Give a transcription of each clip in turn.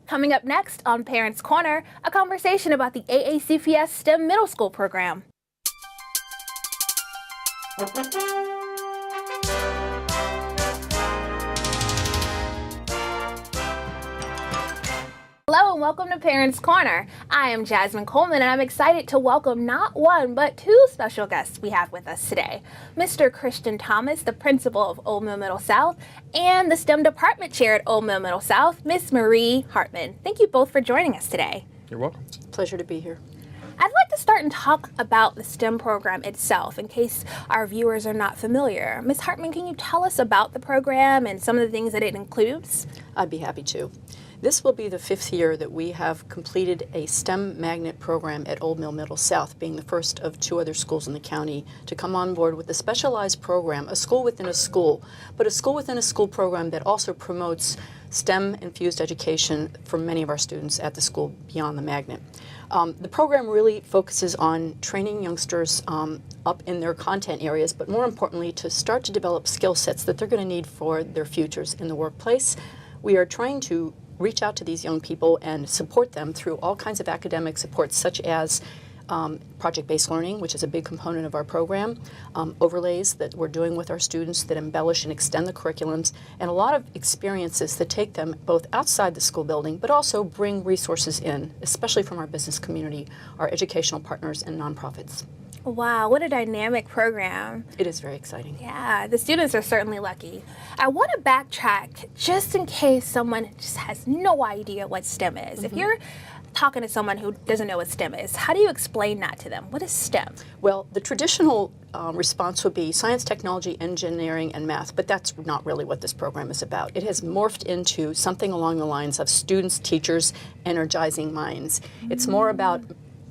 Coming up next on Parents Corner, a conversation about the AACPS STEM Middle School program. Hello and welcome to Parents Corner. I am Jasmine Coleman and I'm excited to welcome not one but two special guests we have with us today. Mr. Christian Thomas, the principal of Old Mill Middle South, and the STEM department chair at Old Mill Middle South, Miss Marie Hartman. Thank you both for joining us today. You're welcome. Pleasure to be here. I'd like to start and talk about the STEM program itself in case our viewers are not familiar. Ms. Hartman, can you tell us about the program and some of the things that it includes? I'd be happy to. This will be the 5th year that we have completed a STEM magnet program at Old Mill Middle South, being the first of 2 other schools in the county to come on board with a specialized program, a school within a school, but a school within a school program that also promotes STEM-infused education for many of our students at the school beyond the magnet. The program really focuses on training youngsters up in their content areas, but more importantly, to start to develop skill sets that they're going to need for their futures in the workplace. We are trying to reach out to these young people and support them through all kinds of academic supports, such as project-based learning, which is a big component of our program, overlays that we're doing with our students that embellish and extend the curriculums, and a lot of experiences that take them both outside the school building, but also bring resources in, especially from our business community, our educational partners, and nonprofits. Wow, what a dynamic program. It is very exciting. Yeah, the students are certainly lucky. I want to backtrack just in case someone just has no idea what STEM is. Mm-hmm. If you're talking to someone who doesn't know what STEM is, how do you explain that to them? What is STEM? Well, the traditional response would be science, technology, engineering, and math, but that's not really what this program is about. It has morphed into something along the lines of students, teachers, energizing minds. It's more about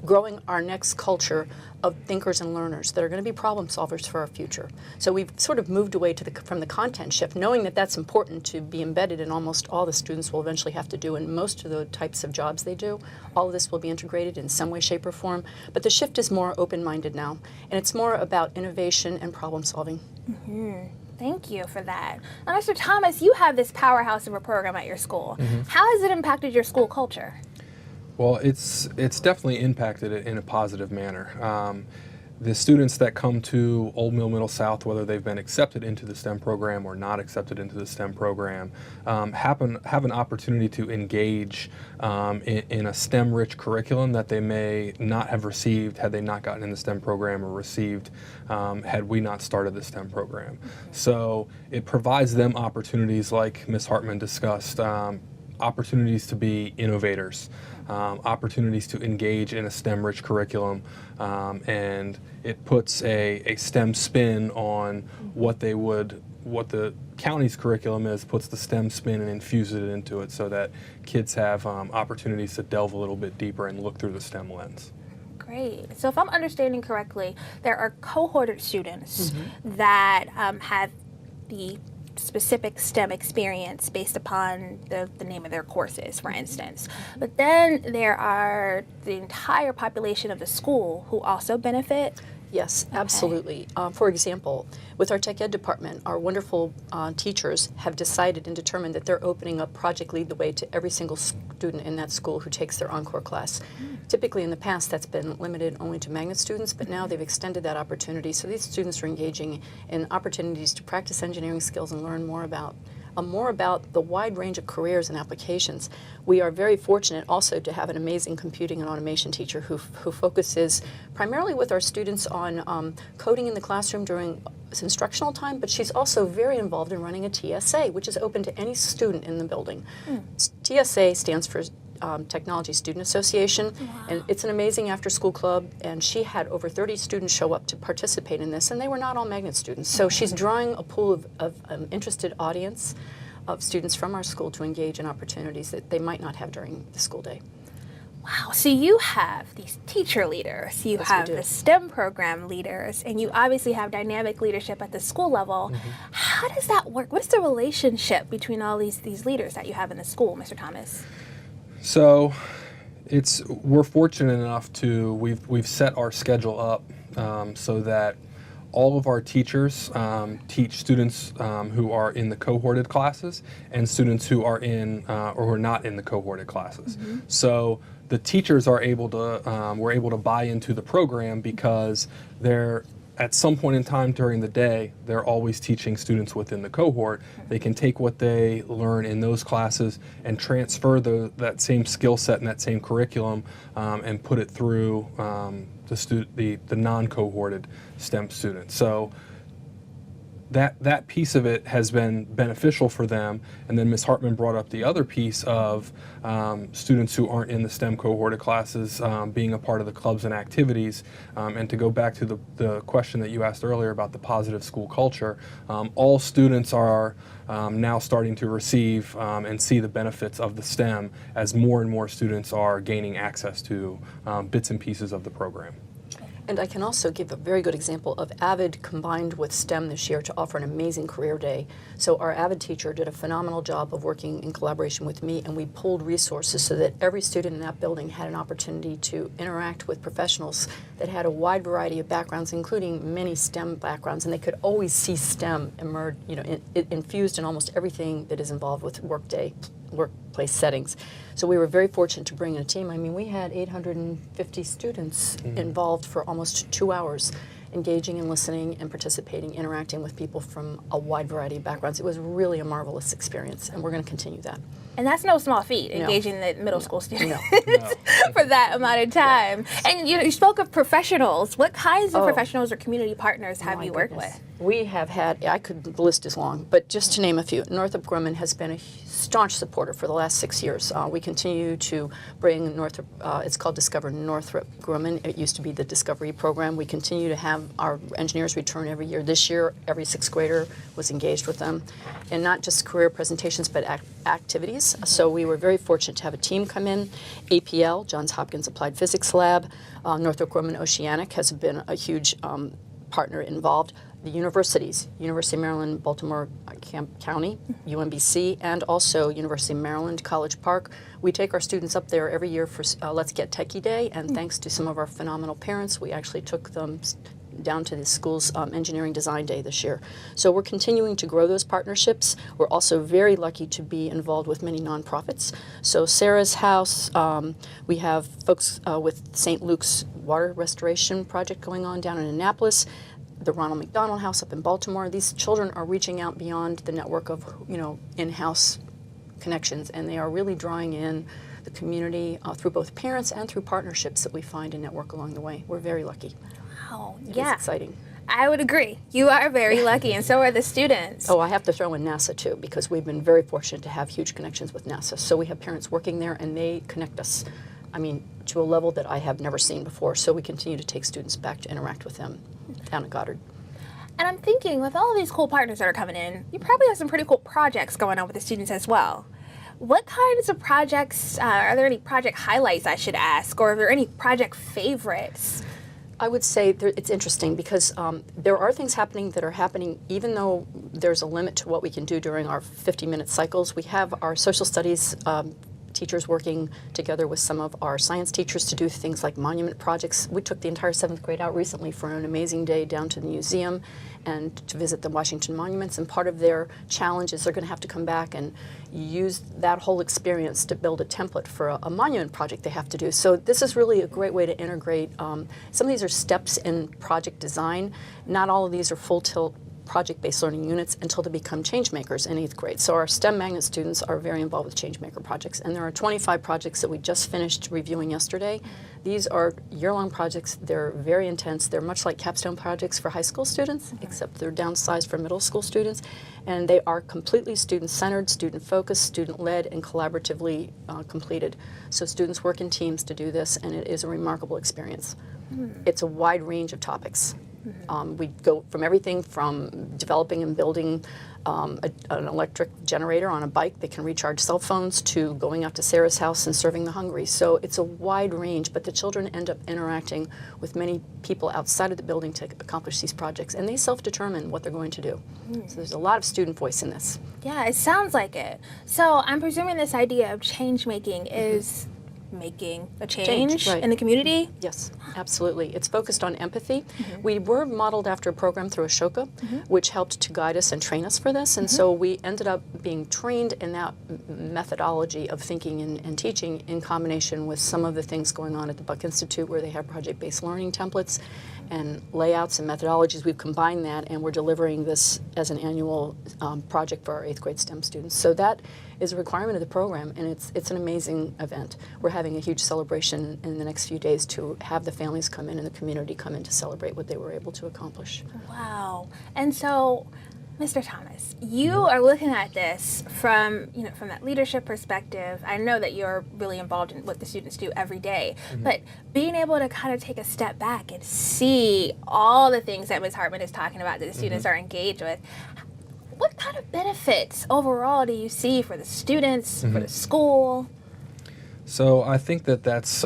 growing our next culture of thinkers and learners that are going to be problem solvers for our future. So we've sort of moved away from the content shift, knowing that that's important to be embedded in almost all the students will eventually have to do, and most of the types of jobs they do. All of this will be integrated in some way, shape, or form. But the shift is more open-minded now, and it's more about innovation and problem solving. Mm-hmm. Thank you for that. Now, Mr. Thomas, you have this powerhouse of a program at your school. Mm-hmm. How has it impacted your school culture? Well, it's definitely impacted it in a positive manner. The students that come to Old Mill Middle South, whether they've been accepted into the STEM program or not accepted into the STEM program, have an opportunity to engage in a STEM-rich curriculum that they may not have received had they not gotten in the STEM program, or received had we not started the STEM program. So it provides them opportunities, like Ms. Hartman discussed, opportunities to be innovators, opportunities to engage in a STEM-rich curriculum, and it puts a STEM spin on what the county's curriculum is, puts the STEM spin and infuses it into it so that kids have opportunities to delve a little bit deeper and look through the STEM lens. Great. So if I'm understanding correctly, there are cohorted students that have the specific STEM experience based upon the name of their courses, for instance. But then there are the entire population of the school who also benefit. Yes, absolutely. For example, with our tech ed department, our wonderful teachers have decided and determined that they're opening up Project Lead the Way to every single student in that school who takes their encore class. Typically in the past that's been limited only to magnet students, but now they've extended that opportunity. So these students are engaging in opportunities to practice engineering skills and learn more about the wide range of careers and applications. We are very fortunate also to have an amazing computing and automation teacher who focuses primarily with our students on coding in the classroom during instructional time, but she's also very involved in running a TSA, which is open to any student in the building. TSA stands for Technology Student Association, and it's an amazing after-school club, and she had over 30 students show up to participate in this, and they were not all magnet students. So she's drawing a pool of an interested audience of students from our school to engage in opportunities that they might not have during the school day. Wow, so you have these teacher leaders, you have the STEM program leaders, and you obviously have dynamic leadership at the school level. How does that work? What's the relationship between all these leaders that you have in the school, Mr. Thomas? So we're fortunate enough to, we've set our schedule up so that all of our teachers teach students who are in the cohorted classes and students who are in or who are not in the cohorted classes. So the teachers are able to were able to buy into the program because they're at some point in time during the day, they're always teaching students within the cohort. They can take what they learn in those classes and transfer that same skill set and that same curriculum and put it through the non-cohorted STEM students. So that piece of it has been beneficial for them. And then Ms. Hartman brought up the other piece of students who aren't in the STEM cohorted classes being a part of the clubs and activities. And to go back to the question that you asked earlier about the positive school culture, all students are now starting to receive and see the benefits of the STEM as more and more students are gaining access to bits and pieces of the program. And I can also give a very good example of AVID combined with STEM this year to offer an amazing career day. So our AVID teacher did a phenomenal job of working in collaboration with me, and we pulled resources so that every student in that building had an opportunity to interact with professionals that had a wide variety of backgrounds, including many STEM backgrounds, and they could always see STEM emerge, infused in almost everything that is involved with workplace settings. So we were very fortunate to bring in a team. I mean, we had 850 students involved for almost 2 hours, engaging and listening and participating, interacting with people from a wide variety of backgrounds. It was really a marvelous experience, and we're going to continue that. And that's no small feat, engaging the middle school students for that amount of time. Yes. And you spoke of professionals. What kinds of professionals or community partners have you worked with? We have had, the list is long, but just to name a few, Northrop Grumman has been a staunch supporter for the last 6 years. We continue to bring Northrop, it's called Discover Northrop Grumman. It used to be the Discovery program. We continue to have our engineers return every year. This year, every sixth grader was engaged with them. And not just career presentations, but activities. So we were very fortunate to have a team come in. APL, Johns Hopkins Applied Physics Lab, Northrop Grumman Oceanic has been a huge partner involved. The universities, University of Maryland, Baltimore County, UMBC, and also University of Maryland, College Park. We take our students up there every year for Let's Get Techie Day, and thanks to some of our phenomenal parents, we actually took them down to the school's Engineering Design Day this year. So we're continuing to grow those partnerships. We're also very lucky to be involved with many nonprofits. So Sarah's House, we have folks with St. Luke's Water Restoration Project going on down in Annapolis, the Ronald McDonald House up in Baltimore. These children are reaching out beyond the network of in-house connections, and they are really drawing in the community through both parents and through partnerships that we find and network along the way. We're very lucky. Wow, It's exciting. I would agree. You are very lucky, and so are the students. Oh, I have to throw in NASA too, because we've been very fortunate to have huge connections with NASA. So we have parents working there, and they connect us, to a level that I have never seen before. So we continue to take students back to interact with them down at Goddard. And I'm thinking, with all of these cool partners that are coming in, you probably have some pretty cool projects going on with the students as well. What kinds of projects, are there any project highlights I should ask, or are there any project favorites? I would say it's interesting because there are things happening that are happening even though there's a limit to what we can do during our 50-minute cycles. We have our social studies teachers working together with some of our science teachers to do things like monument projects. We took the entire 7th grade out recently for an amazing day down to the museum and to visit the Washington monuments, and part of their challenge is they're going to have to come back and use that whole experience to build a template for a monument project they have to do. So this is really a great way to integrate. Some of these are steps in project design. Not all of these are full tilt project-based learning units until they become change makers in 8th grade. So our STEM magnet students are very involved with change maker projects, and there are 25 projects that we just finished reviewing yesterday. These are year-long projects. They're very intense. They're much like capstone projects for high school students, except they're downsized for middle school students, and they are completely student-centered, student-focused, student-led, and collaboratively completed. So students work in teams to do this, and it is a remarkable experience. It's a wide range of topics. We go from everything from developing and building an electric generator on a bike that can recharge cell phones to going out to Sarah's house and serving the hungry. So it's a wide range, but the children end up interacting with many people outside of the building to accomplish these projects, and they self-determine what they're going to do. So there's a lot of student voice in this. Yeah, it sounds like it. So I'm presuming this idea of change making is making a change right. in the community? Yes, absolutely. It's focused on empathy. We were modeled after a program through Ashoka, which helped to guide us and train us for this. And so we ended up being trained in that methodology of thinking and teaching in combination with some of the things going on at the Buck Institute, where they have project-based learning templates and layouts and methodologies. We've combined that, and we're delivering this as an annual project for our 8th grade STEM students. So that is a requirement of the program, and it's an amazing event. We're having a huge celebration in the next few days to have the families come in and the community come in to celebrate what they were able to accomplish. Wow. And so, Mr. Thomas, you are looking at this from, from that leadership perspective. I know that you're really involved in what the students do every day, but being able to kind of take a step back and see all the things that Ms. Hartman is talking about that the students are engaged with, what kind of benefits overall do you see for the students, for the school? So I think that that's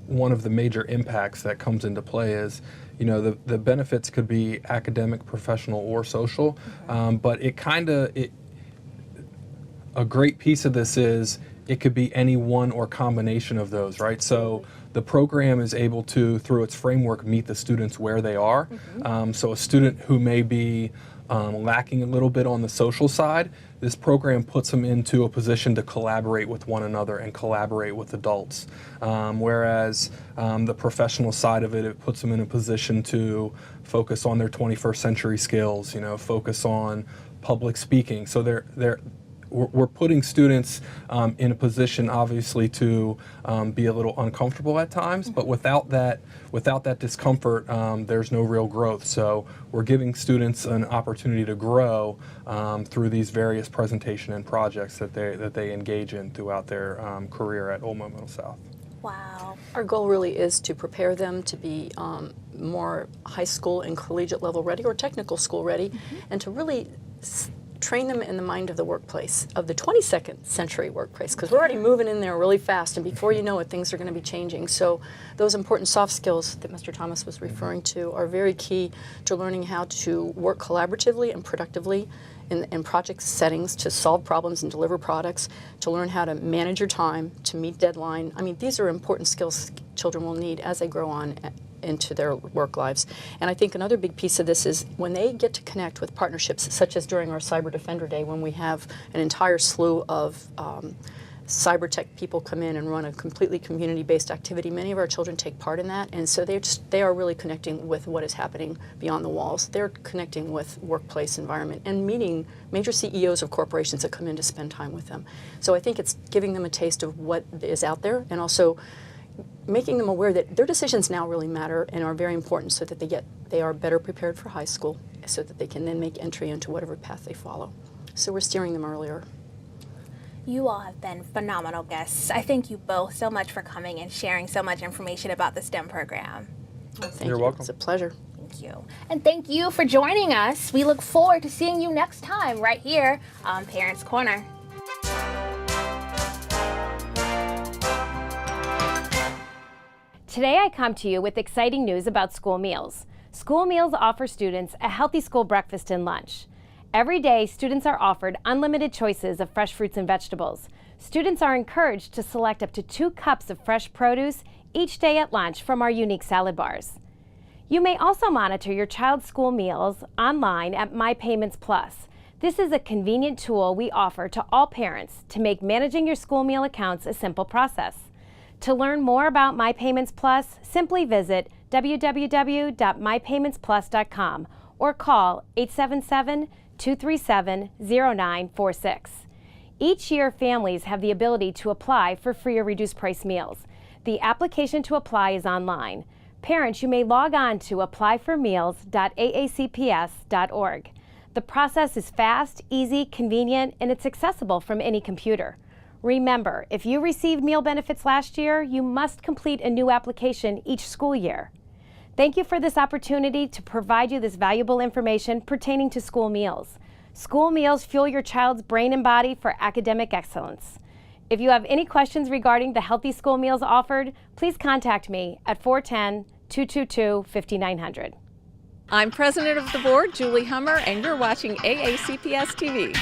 one of the major impacts that comes into play is, the benefits could be academic, professional, or social, but a great piece of this is it could be any one or combination of those, right? So the program is able to, through its framework, meet the students where they are. So a student who may be lacking a little bit on the social side, this program puts them into a position to collaborate with one another and collaborate with adults. Whereas the professional side of it, it puts them in a position to focus on their 21st century skills, focus on public speaking. So we're putting students in a position, obviously, to be a little uncomfortable at times, but without that discomfort, there's no real growth. So we're giving students an opportunity to grow through these various presentation and projects that they engage in throughout their career at Old Mill Middle South. Wow. Our goal really is to prepare them to be more high school and collegiate level ready or technical school ready, and to really train them in the mind of the workplace, of the 22nd century workplace, because we're already moving in there really fast, and before you know it, things are going to be changing. So those important soft skills that Mr. Thomas was referring to are very key to learning how to work collaboratively and productively in project settings, to solve problems and deliver products, to learn how to manage your time, to meet deadline. I mean, these are important skills children will need as they grow on into their work lives. And I think another big piece of this is when they get to connect with partnerships, such as during our Cyber Defender Day, when we have an entire slew of cyber tech people come in and run a completely community-based activity. Many of our children take part in that, and so they are really connecting with what is happening beyond the walls. They're connecting with workplace environment and meeting major CEOs of corporations that come in to spend time with them. So I think it's giving them a taste of what is out there, and also making them aware that their decisions now really matter and are very important, so that they are better prepared for high school, so that they can then make entry into whatever path they follow. So we're steering them earlier. You all have been phenomenal guests. I thank you both so much for coming and sharing so much information about the STEM program. Well, thank You're you. welcome. It's a pleasure. Thank you. And thank you for joining us. We look forward to seeing you next time right here on Parents Corner. Today I come to you with exciting news about school meals. School meals offer students a healthy school breakfast and lunch. Every day, students are offered unlimited choices of fresh fruits and vegetables. Students are encouraged to select up to 2 cups of fresh produce each day at lunch from our unique salad bars. You may also monitor your child's school meals online at My Payments Plus. This is a convenient tool we offer to all parents to make managing your school meal accounts a simple process. To learn more about My Payments Plus, simply visit www.mypaymentsplus.com or call 877-237-0946. Each year, families have the ability to apply for free or reduced price meals. The application to apply is online. Parents, you may log on to applyformeals.aacps.org. The process is fast, easy, convenient, and it's accessible from any computer. Remember, if you received meal benefits last year, you must complete a new application each school year. Thank you for this opportunity to provide you this valuable information pertaining to school meals. School meals fuel your child's brain and body for academic excellence. If you have any questions regarding the healthy school meals offered, please contact me at 410-222-5900. I'm President of the Board, Julie Hummer, and you're watching AACPS TV.